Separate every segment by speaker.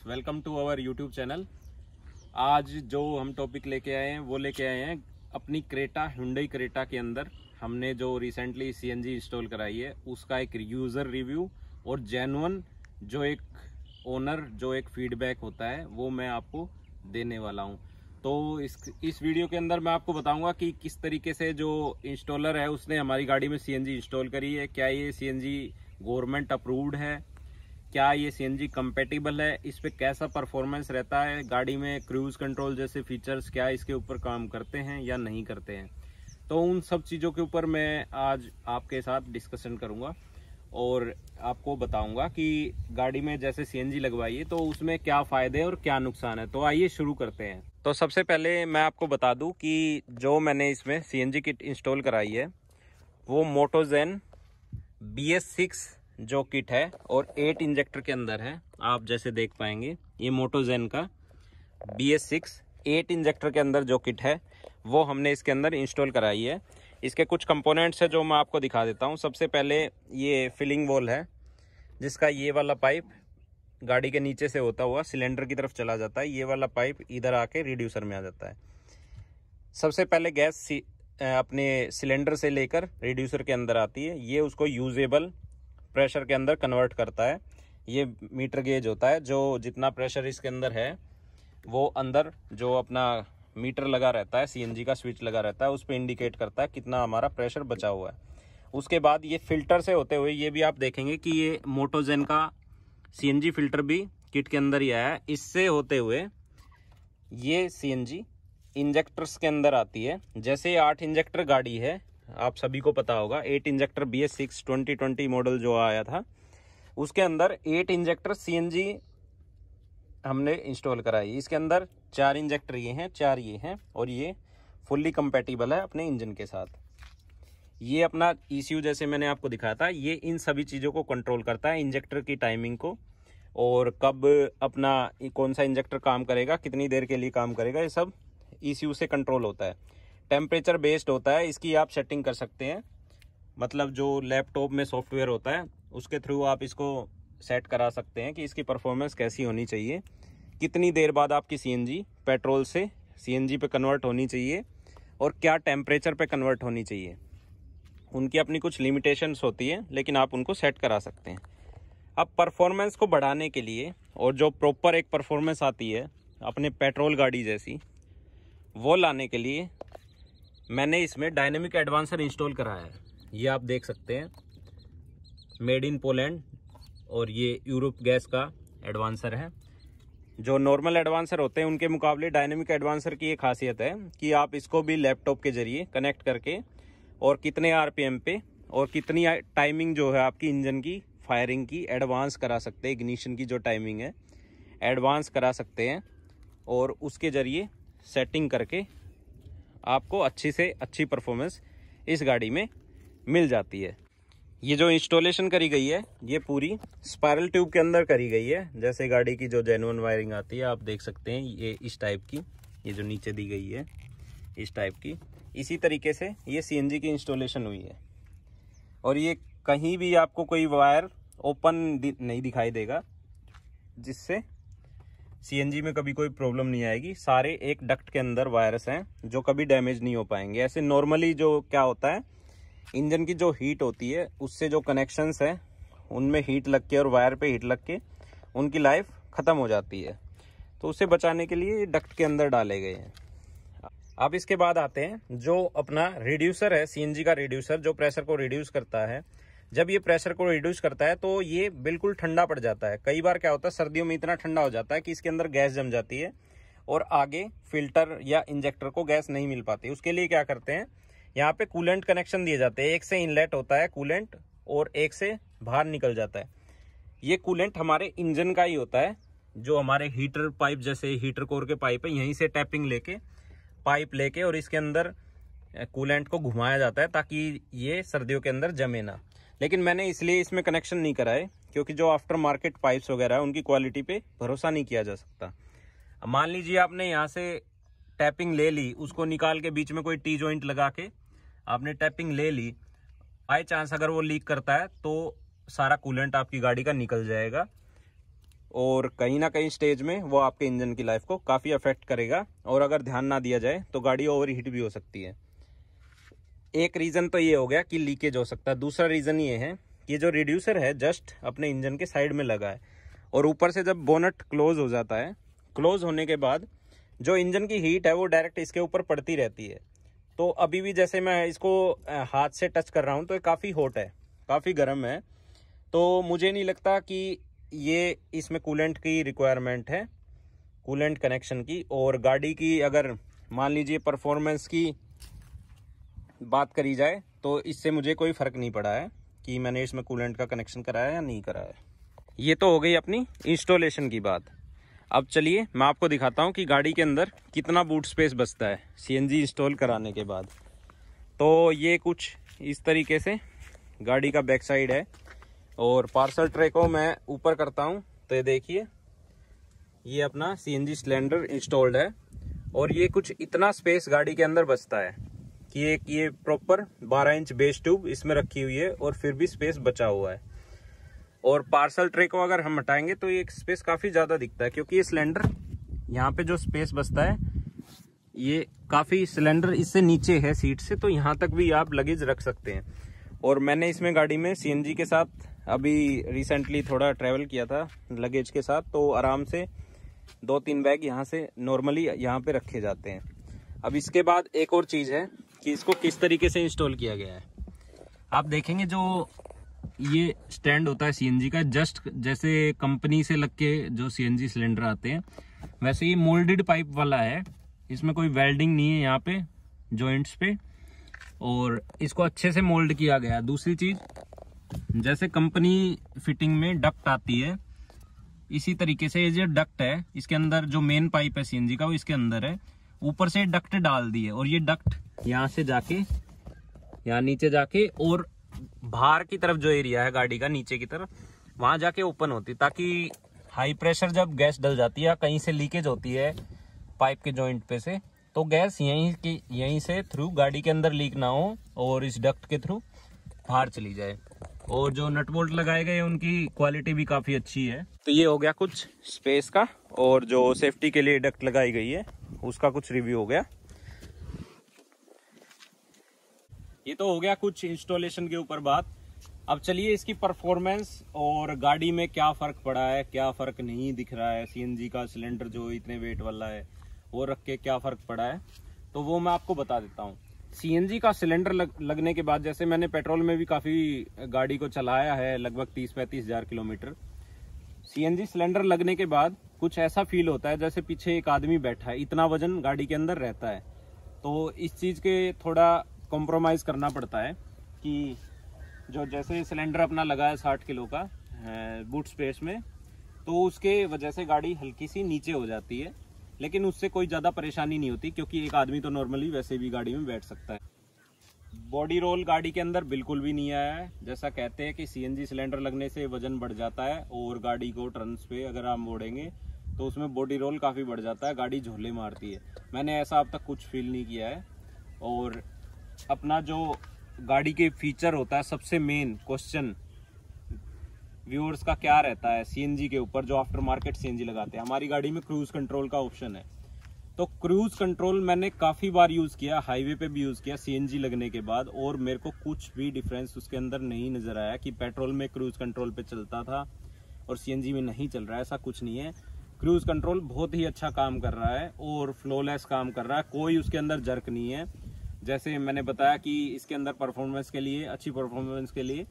Speaker 1: Welcome to our YouTube channel. आज जो हम टॉपिक लेके आए हैं वो लेके आए हैं अपनी क्रेटा, हुंडई क्रेटा के अंदर हमने जो रिसेंटली सीएनजी इंस्टॉल कराई है उसका एक यूज़र रिव्यू और जेन्युइन जो एक ओनर जो एक फीडबैक होता है वो मैं आपको देने वाला हूं। तो इस वीडियो के अंदर मैं आपको बताऊंगा कि किस तरीके से जो इंस्टॉलर है उसने हमारी गाड़ी में सीएनजी इंस्टॉल करी है, क्या ये सीएनजी गवर्नमेंट अप्रूव्ड है, क्या ये सीएनजी कंपेटिबल है, इस पे कैसा परफॉर्मेंस रहता है, गाड़ी में क्रूज कंट्रोल जैसे फीचर्स क्या इसके ऊपर काम करते हैं या नहीं करते हैं। तो उन सब चीज़ों के ऊपर मैं आज आपके साथ डिस्कशन करूंगा और आपको बताऊंगा कि गाड़ी में जैसे सीएनजी लगवाई है तो उसमें क्या फ़ायदे और क्या नुकसान है। तो आइए शुरू करते हैं। तो सबसे पहले मैं आपको बता दूं कि जो मैंने इसमें सीएनजी किट इंस्टॉल कराई है वो मोटोजेन BS6 जो किट है और 8 इंजेक्टर के अंदर है। आप जैसे देख पाएंगे ये मोटोजेन का BS6 8 इंजेक्टर के अंदर जो किट है वो हमने इसके अंदर इंस्टॉल कराई है। इसके कुछ कंपोनेंट्स है जो मैं आपको दिखा देता हूँ। सबसे पहले ये फिलिंग वॉल है जिसका ये वाला पाइप गाड़ी के नीचे से होता हुआ सिलेंडर की तरफ चला जाता है। ये वाला पाइप इधर आके रिड्यूसर में आ जाता है। सबसे पहले गैस अपने सिलेंडर से लेकर रिड्यूसर के अंदर आती है, ये उसको यूजेबल प्रेशर के अंदर कन्वर्ट करता है। ये मीटर गेज होता है, जो जितना प्रेशर इसके अंदर है वो अंदर जो अपना मीटर लगा रहता है, सीएनजी का स्विच लगा रहता है, उस पर इंडिकेट करता है कितना हमारा प्रेशर बचा हुआ है। उसके बाद ये फिल्टर से होते हुए ये भी आप देखेंगे कि ये मोटोजेन का सीएनजी फिल्टर भी किट के अंदर ही आया है। इससे होते हुए ये सीएनजी इंजेक्टर्स के अंदर आती है। जैसे 8 इंजेक्टर गाड़ी है, आप सभी को पता होगा 8 इंजेक्टर BS6 2020 मॉडल जो आया था उसके अंदर 8 इंजेक्टर सीएनजी हमने इंस्टॉल कराई। इसके अंदर 4 इंजेक्टर ये हैं, 4 ये हैं और ये फुल्ली कंपैटिबल है अपने इंजन के साथ। ये अपना ECU जैसे मैंने आपको दिखाया था, ये इन सभी चीज़ों को कंट्रोल करता है, इंजेक्टर की टाइमिंग को और कब अपना कौन सा इंजेक्टर काम करेगा, कितनी देर के लिए काम करेगा, ये सब ECU से कंट्रोल होता है। टेम्परेचर बेस्ड होता है, इसकी आप सेटिंग कर सकते हैं। मतलब जो लैपटॉप में सॉफ्टवेयर होता है उसके थ्रू आप इसको सेट करा सकते हैं कि इसकी परफॉर्मेंस कैसी होनी चाहिए, कितनी देर बाद आपकी सीएनजी पेट्रोल से सीएनजी पे कन्वर्ट होनी चाहिए और क्या टेम्परेचर पे कन्वर्ट होनी चाहिए। उनकी अपनी कुछ लिमिटेशंस होती है लेकिन आप उनको सेट करा सकते हैं। अब परफॉर्मेंस को बढ़ाने के लिए और जो प्रॉपर एक परफॉर्मेंस आती है अपने पेट्रोल गाड़ी जैसी, वो लाने के लिए मैंने इसमें डायनेमिक एडवांसर इंस्टॉल कराया है। ये आप देख सकते हैं, मेड इन पोलैंड और ये यूरोप गैस का एडवांसर है। जो नॉर्मल एडवांसर होते हैं उनके मुकाबले डायनेमिक एडवांसर की ये खासियत है कि आप इसको भी लैपटॉप के जरिए कनेक्ट करके और कितने RPM पे और कितनी टाइमिंग जो है आपकी इंजन की फायरिंग की एडवांस करा सकते हैं। इग्निशन की जो टाइमिंग है एडवांस करा सकते हैं और उसके जरिए सेटिंग करके आपको अच्छी से अच्छी परफॉर्मेंस इस गाड़ी में मिल जाती है। ये जो इंस्टॉलेशन करी गई है ये पूरी स्पाइरल ट्यूब के अंदर करी गई है। जैसे गाड़ी की जो जेन्युइन वायरिंग आती है आप देख सकते हैं, ये इस टाइप की, ये जो नीचे दी गई है इस टाइप की, इसी तरीके से ये सीएनजी की इंस्टॉलेशन हुई है। और ये कहीं भी आपको कोई वायर ओपन नहीं दिखाई देगा, जिससे सीएनजी में कभी कोई प्रॉब्लम नहीं आएगी। सारे एक डक्ट के अंदर वायर्स हैं जो कभी डैमेज नहीं हो पाएंगे। ऐसे नॉर्मली जो क्या होता है, इंजन की जो हीट होती है उससे जो कनेक्शंस हैं उनमें हीट लग के और वायर पे हीट लग के उनकी लाइफ ख़त्म हो जाती है। तो उसे बचाने के लिए ये डक्ट के अंदर डाले गए हैं। अब इसके बाद आते हैं जो अपना रिड्यूसर है, सीएनजी का रिड्यूसर जो प्रेशर को रिड्यूस करता है। जब ये प्रेशर को रिड्यूस करता है तो ये बिल्कुल ठंडा पड़ जाता है। कई बार क्या होता है, सर्दियों में इतना ठंडा हो जाता है कि इसके अंदर गैस जम जाती है और आगे फिल्टर या इंजेक्टर को गैस नहीं मिल पाती। उसके लिए क्या करते हैं, यहाँ पे कूलेंट कनेक्शन दिए जाते हैं। एक से इनलेट होता है कूलेंट और एक से बाहर निकल जाता है। ये कूलेंट हमारे इंजन का ही होता है, जो हमारे हीटर पाइप जैसे हीटर कोर के पाइप है, यहीं से टैपिंग लेके पाइप लेके और इसके अंदर कूलेंट को घुमाया जाता है ताकि ये सर्दियों के अंदर जमे ना। लेकिन मैंने इसलिए इसमें कनेक्शन नहीं कराए क्योंकि जो आफ्टर मार्केट पाइप्स वगैरह है उनकी क्वालिटी पे भरोसा नहीं किया जा सकता। मान लीजिए आपने यहाँ से टैपिंग ले ली, उसको निकाल के बीच में कोई टी जॉइंट लगा के आपने टैपिंग ले ली, बाई चांस अगर वो लीक करता है तो सारा कूलेंट आपकी गाड़ी का निकल जाएगा और कहीं ना कहीं स्टेज में वो आपके इंजन की लाइफ को काफ़ी अफेक्ट करेगा, और अगर ध्यान ना दिया जाए तो गाड़ी ओवर हीट भी हो सकती है। एक रीज़न तो ये हो गया कि लीकेज हो सकता है। दूसरा रीज़न ये है कि जो रिड्यूसर है जस्ट अपने इंजन के साइड में लगा है, और ऊपर से जब बोनट क्लोज हो जाता है, क्लोज होने के बाद जो इंजन की हीट है वो डायरेक्ट इसके ऊपर पड़ती रहती है। तो अभी भी जैसे मैं इसको हाथ से टच कर रहा हूँ तो ये काफ़ी हॉट है, काफ़ी गर्म है। तो मुझे नहीं लगता कि ये इसमें कूलेंट की रिक्वायरमेंट है, कूलेंट कनेक्शन की। और गाड़ी की अगर मान लीजिए परफॉर्मेंस की बात करी जाए तो इससे मुझे कोई फ़र्क नहीं पड़ा है कि मैंने इसमें कूलेंट का कनेक्शन कराया या नहीं कराया। ये तो हो गई अपनी इंस्टॉलेशन की बात। अब चलिए मैं आपको दिखाता हूँ कि गाड़ी के अंदर कितना बूट स्पेस बचता है सीएनजी इंस्टॉल कराने के बाद। तो ये कुछ इस तरीके से गाड़ी का बैक साइड है, और पार्सल ट्रे को मैं ऊपर करता हूँ तो ये देखिए ये अपना सीएनजी सिलेंडर इंस्टॉल्ड है। और ये कुछ इतना स्पेस गाड़ी के अंदर बचता है कि ये प्रॉपर 12 इंच बेस ट्यूब इसमें रखी हुई है और फिर भी स्पेस बचा हुआ है। और पार्सल ट्रे को अगर हम हटाएंगे तो ये स्पेस काफ़ी ज़्यादा दिखता है, क्योंकि ये सिलेंडर यहाँ पे जो स्पेस बचता है ये काफ़ी, सिलेंडर इससे नीचे है सीट से, तो यहाँ तक भी आप लगेज रख सकते हैं। और मैंने इसमें गाड़ी में सीएनजी के साथ अभी रिसेंटली थोड़ा ट्रैवल किया था लगेज के साथ, तो आराम से 2-3 बैग यहाँ से नॉर्मली यहाँ पे रखे जाते हैं। अब इसके बाद एक और चीज़ है कि इसको किस तरीके से इंस्टॉल किया गया है। आप देखेंगे जो ये स्टैंड होता है सीएनजी का, जस्ट जैसे कंपनी से लग के जो सीएनजी सिलेंडर आते हैं वैसे ही मोल्डेड पाइप वाला है, इसमें कोई वेल्डिंग नहीं है यहाँ पे जॉइंट्स पे, और इसको अच्छे से मोल्ड किया गया। दूसरी चीज, जैसे कंपनी फिटिंग में डक्ट आती है इसी तरीके से ये जो डक्ट है इसके अंदर जो मेन पाइप है सीएनजी का वो इसके अंदर है, ऊपर से डक्ट डाल दी है, और ये डक्ट यहाँ से जाके यहाँ नीचे जाके और बाहर की तरफ जो एरिया है गाड़ी का नीचे की तरफ वहां जाके ओपन होती है, ताकि हाई प्रेशर जब गैस डल जाती है, कहीं से लीकेज होती है पाइप के जॉइंट पे से, तो गैस यहीं से थ्रू गाड़ी के अंदर लीक ना हो और इस डक्ट के थ्रू बाहर चली जाए। और जो नट बोल्ट लगाए गए उनकी क्वालिटी भी काफी अच्छी है। तो ये हो गया कुछ स्पेस का, और जो सेफ्टी के लिए डक्ट लगाई गई है उसका कुछ रिव्यू हो गया। ये तो हो गया कुछ इंस्टॉलेशन के ऊपर बात। अब चलिए इसकी परफॉर्मेंस और गाड़ी में क्या फर्क पड़ा है, क्या फर्क नहीं दिख रहा है, सीएनजी का सिलेंडर जो इतने वेट वाला है वो रख के क्या फर्क पड़ा है, तो वो मैं आपको बता देता हूँ। सीएनजी का सिलेंडर लगने के बाद, जैसे मैंने पेट्रोल में भी काफी गाड़ी को चलाया है लगभग 30-35 हजार किलोमीटर, सीएनजी सिलेंडर लगने के बाद कुछ ऐसा फील होता है जैसे पीछे एक आदमी बैठा है, इतना वजन गाड़ी के अंदर रहता है। तो इस चीज के थोड़ा कॉम्प्रोमाइज करना पड़ता है कि जो जैसे सिलेंडर अपना लगा है 60 किलो का बूट स्पेस में, तो उसके वजह से गाड़ी हल्की सी नीचे हो जाती है, लेकिन उससे कोई ज़्यादा परेशानी नहीं होती क्योंकि एक आदमी तो नॉर्मली वैसे भी गाड़ी में बैठ सकता है। बॉडी रोल गाड़ी के अंदर बिल्कुल भी नहीं आया है। जैसा कहते हैं कि सीएनजी सिलेंडर लगने से वजन बढ़ जाता है और गाड़ी को टर्न्स पे अगर आप मोड़ेंगे तो उसमें बॉडी रोल काफ़ी बढ़ जाता है, गाड़ी झोले मारती है। मैंने ऐसा अब तक कुछ फील नहीं किया है। और अपना जो गाड़ी के फीचर होता है, सबसे मेन क्वेश्चन व्यूअर्स का क्या रहता है सीएनजी के ऊपर, जो आफ्टर मार्केट सीएनजी लगाते हैं। हमारी गाड़ी में क्रूज कंट्रोल का ऑप्शन है, तो क्रूज कंट्रोल मैंने काफ़ी बार यूज़ किया, हाईवे पे भी यूज़ किया सीएनजी लगने के बाद, और मेरे को कुछ भी डिफरेंस उसके अंदर नहीं नज़र आया कि पेट्रोल में क्रूज कंट्रोल पे चलता था और सीएनजी में नहीं चल रहा है। ऐसा कुछ नहीं है। क्रूज कंट्रोल बहुत ही अच्छा काम कर रहा है और फ्लोलेस काम कर रहा है, कोई उसके अंदर जर्क नहीं है। जैसे मैंने बताया कि इसके अंदर परफॉर्मेंस के लिए, अच्छी परफॉर्मेंस के लिए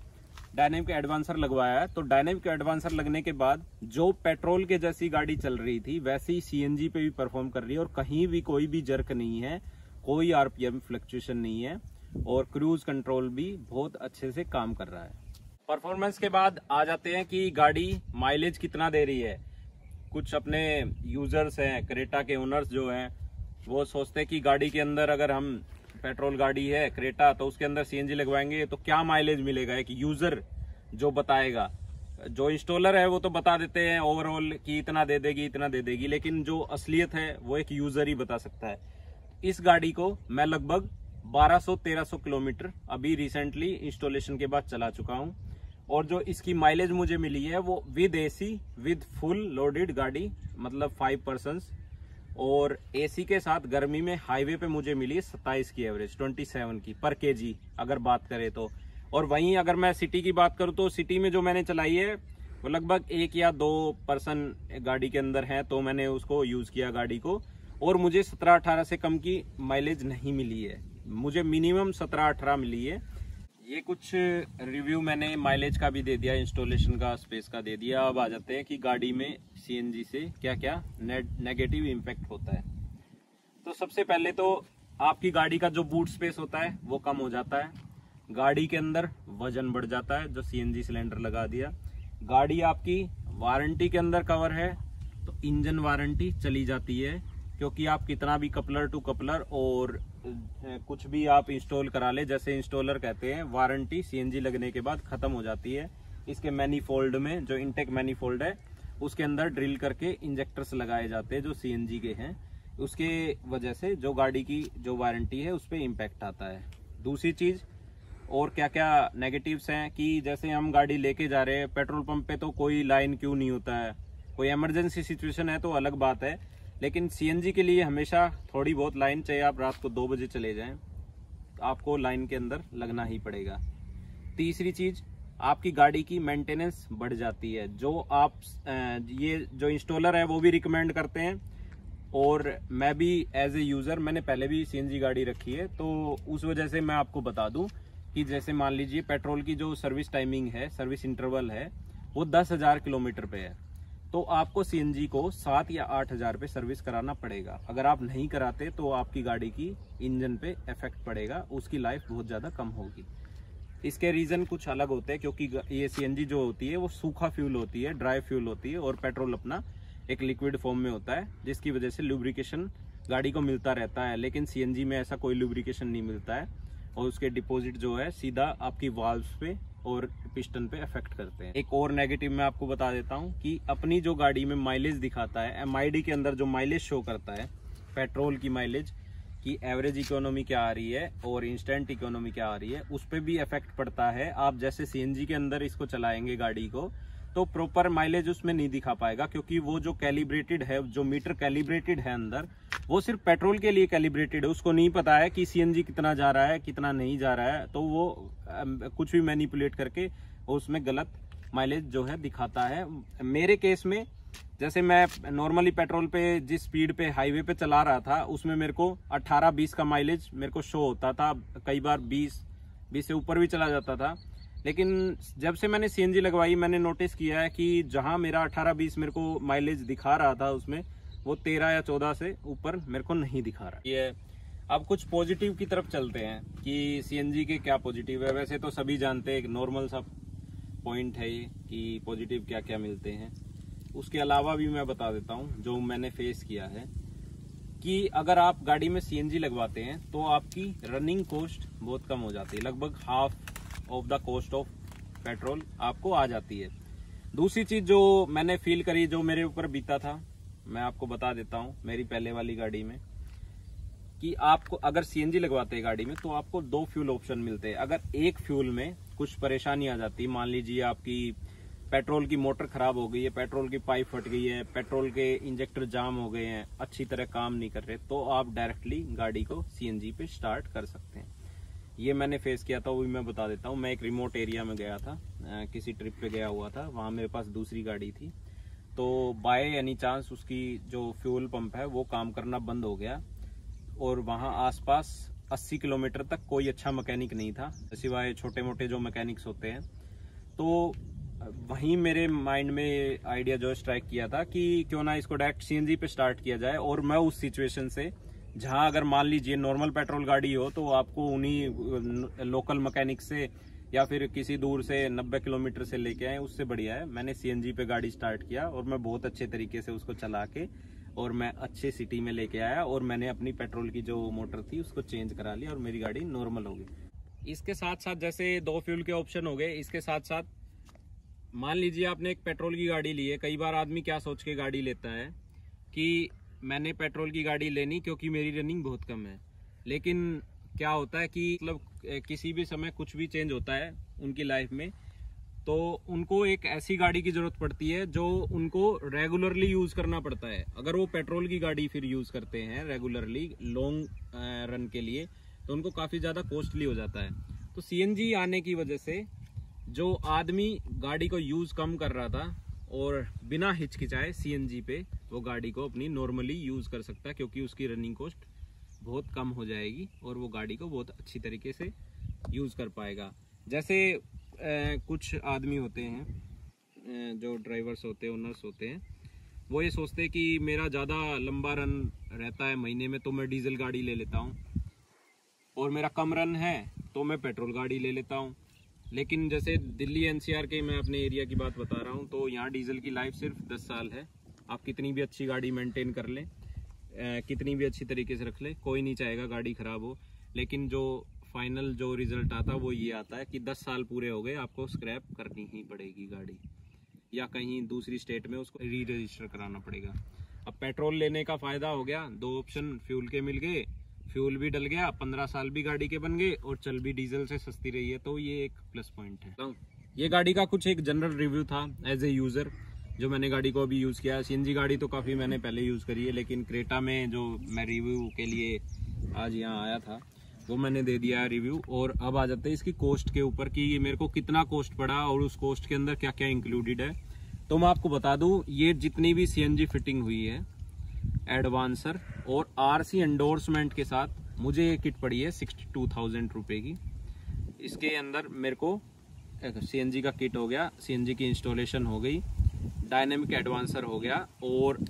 Speaker 1: डायनेमिक एडवांसर लगवाया है। तो डायनेमिक एडवांसर लगने के बाद जो पेट्रोल के जैसी गाड़ी चल रही थी वैसे ही सीएनजी पे भी परफॉर्म कर रही है, और कहीं भी कोई भी जर्क नहीं है, कोई आरपीएम फ्लक्चुएशन नहीं है, और क्रूज कंट्रोल भी बहुत अच्छे से काम कर रहा है। परफॉर्मेंस के बाद आ जाते हैं कि गाड़ी माइलेज कितना दे रही है। कुछ अपने यूजर्स हैं, क्रेटा के ओनर्स जो हैं, वो सोचते हैं कि गाड़ी के अंदर अगर हम पेट्रोल गाड़ी है क्रेटा तो उसके अंदर सीएनजी लगवाएंगे तो क्या माइलेज मिलेगा। एक यूजर जो बताएगा, जो इंस्टॉलर है वो तो बता देते हैं ओवरऑल कि इतना दे देगी इतना दे देगी, लेकिन जो असलियत है वो एक यूजर ही बता सकता है। इस गाड़ी को मैं लगभग 1200-1300 किलोमीटर अभी रिसेंटली इंस्टॉलेशन के बाद चला चुका हूं, और जो इसकी माइलेज मुझे मिली है वो with AC with full loaded गाड़ी, मतलब 5 पर्सन्स, और एसी के साथ गर्मी में हाईवे पे मुझे मिली है 27 की एवरेज, 27 की पर केजी अगर बात करें तो। और वहीं अगर मैं सिटी की बात करूं तो सिटी में जो मैंने चलाई है वो लगभग 1 या 2 पर्सन गाड़ी के अंदर है, तो मैंने उसको यूज किया गाड़ी को, और मुझे 17-18 से कम की माइलेज नहीं मिली है, मुझे मिनिमम 17-18 मिली है। ये कुछ रिव्यू मैंने माइलेज का भी दे दिया, इंस्टॉलेशन का, स्पेस का दे दिया। अब आ जाते हैं कि गाड़ी में सीएनजी से क्या क्या नेगेटिव इम्पैक्ट होता है। तो सबसे पहले तो आपकी गाड़ी का जो बूट स्पेस होता है वो कम हो जाता है, गाड़ी के अंदर वजन बढ़ जाता है जो सीएनजी सिलेंडर लगा दिया। गाड़ी आपकी वारंटी के अंदर कवर है तो इंजन वारंटी चली जाती है, क्योंकि आप कितना भी कपलर टू कपलर और कुछ भी आप इंस्टॉल करा ले, जैसे इंस्टॉलर कहते हैं, वारंटी सीएनजी लगने के बाद खत्म हो जाती है। इसके मैनीफोल्ड में जो इनटेक मैनीफोल्ड है उसके अंदर ड्रिल करके इंजेक्टर्स लगाए जाते हैं जो सीएनजी के हैं, उसके वजह से जो गाड़ी की जो वारंटी है उस पर इम्पैक्ट आता है। दूसरी चीज और क्या क्या नेगेटिव्स हैं कि जैसे हम गाड़ी लेके जा रहे हैं, पेट्रोल पंप पे तो कोई लाइन क्यों नहीं होता है, कोई इमरजेंसी सिचुएशन है तो अलग बात है, लेकिन सीएनजी के लिए हमेशा थोड़ी बहुत लाइन, चाहे आप रात को 2 बजे चले जाएं, आपको लाइन के अंदर लगना ही पड़ेगा। तीसरी चीज, आपकी गाड़ी की मेंटेनेंस बढ़ जाती है, जो आप ये जो इंस्टॉलर है वो भी रिकमेंड करते हैं, और मैं भी एज ए यूजर, मैंने पहले भी सीएनजी गाड़ी रखी है, तो उस वजह से मैं आपको बता दूं कि जैसे मान लीजिए पेट्रोल की जो सर्विस टाइमिंग है, सर्विस इंटरवल है, वो 10,000 किलोमीटर पे है, तो आपको सीएनजी को 7 या 8,000 पे सर्विस कराना पड़ेगा। अगर आप नहीं कराते तो आपकी गाड़ी की इंजन पे इफेक्ट पड़ेगा, उसकी लाइफ बहुत ज़्यादा कम होगी। इसके रीज़न कुछ अलग होते हैं, क्योंकि ये सीएनजी जो होती है वो सूखा फ्यूल होती है, ड्राई फ्यूल होती है, और पेट्रोल अपना एक लिक्विड फॉर्म में होता है, जिसकी वजह से लुब्रिकेशन गाड़ी को मिलता रहता है। लेकिन सीएनजी में ऐसा कोई लुब्रिकेशन नहीं मिलता है, और उसके डिपॉजिट जो है सीधा आपकी वाल्व्स पे और पिस्टन पे अफेक्ट करते हैं। एक और नेगेटिव मैं आपको बता देता हूं कि अपनी जो गाड़ी में माइलेज दिखाता है, एमआईडी के अंदर जो माइलेज शो करता है, पेट्रोल की माइलेज की एवरेज इकोनॉमी क्या आ रही है और इंस्टेंट इकोनॉमी क्या आ रही है, उस पर भी इफेक्ट पड़ता है। आप जैसे सीएनजी के अंदर इसको चलाएंगे गाड़ी को, तो प्रॉपर माइलेज उसमें नहीं दिखा पाएगा, क्योंकि वो जो कैलिब्रेटेड है, जो मीटर कैलिब्रेटेड है अंदर, वो सिर्फ पेट्रोल के लिए कैलिब्रेटेड है, उसको नहीं पता है कि सीएनजी कितना जा रहा है कितना नहीं जा रहा है, तो वो कुछ भी मैनिपुलेट करके उसमें गलत माइलेज जो है दिखाता है। मेरे केस में जैसे मैं नॉर्मली पेट्रोल पे जिस स्पीड पे हाईवे पे चला रहा था, उसमें मेरे को 18-20 का माइलेज मेरे को शो होता था, कई बार 20 से ऊपर भी चला जाता था। लेकिन जब से मैंने सीएनजी लगवाई, मैंने नोटिस किया है कि जहां मेरा 18-20 मेरे को माइलेज दिखा रहा था, उसमें वो 13 या 14 से ऊपर मेरे को नहीं दिखा रहा। ये अब कुछ पॉजिटिव की तरफ चलते हैं कि सीएनजी के क्या पॉजिटिव है। वैसे तो सभी जानते हैं, एक नॉर्मल सा पॉइंट है ये कि पॉजिटिव क्या क्या मिलते हैं। उसके अलावा भी मैं बता देता हूँ जो मैंने फेस किया है, कि अगर आप गाड़ी में सीएनजी लगवाते हैं तो आपकी रनिंग कॉस्ट बहुत कम हो जाती है, लगभग half of the cost of petrol आपको आ जाती है। दूसरी चीज जो मैंने फील करी, जो मेरे ऊपर बीता था, मैं आपको बता देता हूँ। मेरी पहले वाली गाड़ी में कि आपको अगर सीएनजी लगवाते हैं गाड़ी में, तो आपको 2 फ्यूल ऑप्शन मिलते हैं। अगर एक फ्यूल में कुछ परेशानी आ जाती है, मान लीजिए आपकी पेट्रोल की मोटर खराब हो गई है, पेट्रोल की पाइप फट गई है, पेट्रोल के इंजेक्टर जाम हो गए हैं, अच्छी तरह काम नहीं कर रहे, तो आप डायरेक्टली गाड़ी को सीएनजी पे स्टार्ट कर सकते हैं। ये मैंने फेस किया था, वो भी मैं बता देता हूँ। मैं एक रिमोट एरिया में गया था, किसी ट्रिप पे गया हुआ था, वहाँ मेरे पास दूसरी गाड़ी थी, तो बाय एनी चांस उसकी जो फ्यूल पंप है वो काम करना बंद हो गया, और वहाँ आसपास 80 किलोमीटर तक कोई अच्छा मैकेनिक नहीं था, सिवाय छोटे मोटे जो मैकेनिक्स होते हैं। तो वहीं मेरे माइंड में आइडिया जो स्ट्राइक किया था कि क्यों ना इसको डायरेक्ट सीएनजी पे स्टार्ट किया जाए। और मैं उस सिचुएशन से, जहां अगर मान लीजिए नॉर्मल पेट्रोल गाड़ी हो तो आपको उन्हीं लोकल मैकेनिक से या फिर किसी दूर से 90 किलोमीटर से लेके आए, उससे बढ़िया है मैंने सीएनजी पे गाड़ी स्टार्ट किया, और मैं बहुत अच्छे तरीके से उसको चला के और मैं अच्छे सिटी में लेके आया, और मैंने अपनी पेट्रोल की जो मोटर थी उसको चेंज करा लिया, और मेरी गाड़ी नॉर्मल हो गई। इसके साथ साथ जैसे 2 फ्यूल के ऑप्शन हो गए, इसके साथ साथ मान लीजिए आपने एक पेट्रोल की गाड़ी ली है। कई बार आदमी क्या सोच के गाड़ी लेता है कि मैंने पेट्रोल की गाड़ी लेनी क्योंकि मेरी रनिंग बहुत कम है, लेकिन क्या होता है कि मतलब किसी भी समय कुछ भी चेंज होता है उनकी लाइफ में, तो उनको एक ऐसी गाड़ी की जरूरत पड़ती है जो उनको रेगुलरली यूज करना पड़ता है। अगर वो पेट्रोल की गाड़ी फिर यूज करते हैं रेगुलरली लॉन्ग रन के लिए, तो उनको काफी ज्यादा कॉस्टली हो जाता है। तो सीएनजी आने की वजह से जो आदमी गाड़ी को यूज कम कर रहा था और बिना हिचकिचाए सीएनजी पे वो गाड़ी को अपनी नॉर्मली यूज कर सकता है, क्योंकि उसकी रनिंग कॉस्ट बहुत कम हो जाएगी और वो गाड़ी को बहुत अच्छी तरीके से यूज कर पाएगा। जैसे कुछ आदमी होते हैं जो ड्राइवर्स होते हैं, ओनर्स होते हैं, वो ये सोचते हैं कि मेरा ज़्यादा लंबा रन रहता है महीने में तो मैं डीजल गाड़ी ले लेता हूँ, और मेरा कम रन है तो मैं पेट्रोल गाड़ी ले लेता हूँ। लेकिन जैसे दिल्ली एनसीआर के मैं अपने एरिया की बात बता रहा हूँ, तो यहाँ डीजल की लाइफ सिर्फ 10 साल है। आप कितनी भी अच्छी गाड़ी मेंटेन कर लें, कितनी भी अच्छी तरीके से रख ले, कोई नहीं चाहेगा गाड़ी खराब हो। लेकिन जो फाइनल जो रिजल्ट आता है वो ये आता है कि 10 साल पूरे हो गए, आपको स्क्रैप करनी ही पड़ेगी गाड़ी, या कहीं दूसरी स्टेट में उसको री रजिस्टर कराना पड़ेगा। अब पेट्रोल लेने का फायदा हो गया, 2 ऑप्शन फ्यूल के मिल गए, फ्यूल भी डल गया, 15 साल भी गाड़ी के बन गए और चल भी डीजल से सस्ती रही है, तो ये एक प्लस पॉइंट है। ये गाड़ी का कुछ एक जनरल रिव्यू था एज ए यूजर, जो मैंने गाड़ी को अभी यूज किया। सीएनजी गाड़ी तो काफी मैंने पहले यूज करी है, लेकिन क्रेटा में जो मैं रिव्यू के लिए आज यहाँ आया था वो मैंने दे दिया है रिव्यू। और अब आ जाते हैं इसकी कॉस्ट के ऊपर कि मेरे को कितना कॉस्ट पड़ा और उस कॉस्ट के अंदर क्या क्या इंक्लूडेड है। तो मैं आपको बता दूं, ये जितनी भी सीएनजी फिटिंग हुई है एडवांसर और आरसी एंडोर्समेंट के साथ, मुझे ये किट पड़ी है 62,000 रुपए की। इसके अंदर मेरे को सीएनजी का किट हो गया, सीएनजी की इंस्टॉलेशन हो गई, डायनेमिक एडवांसर हो गया, और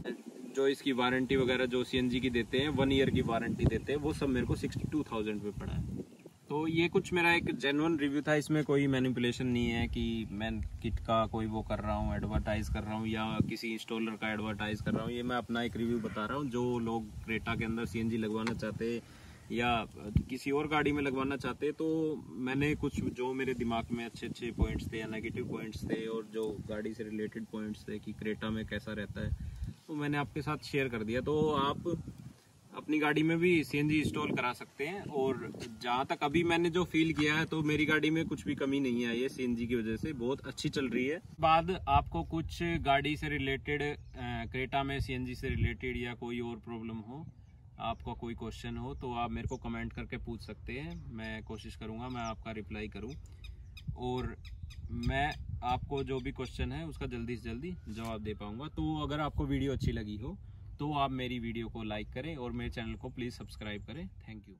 Speaker 1: जो इसकी वारंटी वगैरह जो सीएनजी की देते हैं 1 ईयर की वारंटी देते हैं, वो सब मेरे को 62,000 पे पड़ा है। तो ये कुछ मेरा एक जेन्युइन रिव्यू था, इसमें कोई मैनिपुलेशन नहीं है कि मैं किट का कोई वो कर रहा हूँ, एडवर्टाइज कर रहा हूँ या किसी इंस्टॉलर का एडवर्टाइज कर रहा हूँ। ये मैं अपना एक रिव्यू बता रहा हूँ। जो लोग क्रेटा के अंदर सीएनजी लगवाना चाहते या किसी और गाड़ी में लगवाना चाहते, तो मैंने कुछ जो मेरे दिमाग में अच्छे अच्छे पॉइंट्स थे या नेगेटिव पॉइंट्स थे और जो गाड़ी से रिलेटेड पॉइंट्स थे कि क्रेटा में कैसा रहता है, तो मैंने आपके साथ शेयर कर दिया। तो आप अपनी गाड़ी में भी सीएनजी इंस्टॉल करा सकते हैं। और जहाँ तक अभी मैंने जो फील किया है, तो मेरी गाड़ी में कुछ भी कमी नहीं आई है सीएनजी की वजह से, बहुत अच्छी चल रही है। बाद आपको कुछ गाड़ी से रिलेटेड, क्रेटा में सीएनजी से रिलेटेड या कोई और प्रॉब्लम हो, आपका कोई क्वेश्चन हो, तो आप मेरे को कमेंट करके पूछ सकते हैं। मैं कोशिश करूँगा मैं आपका रिप्लाई करूँ, और मैं आपको जो भी क्वेश्चन है उसका जल्दी से जल्दी जवाब दे पाऊँगा। तो अगर आपको वीडियो अच्छी लगी हो तो आप मेरी वीडियो को लाइक करें और मेरे चैनल को प्लीज़ सब्सक्राइब करें। Thank you.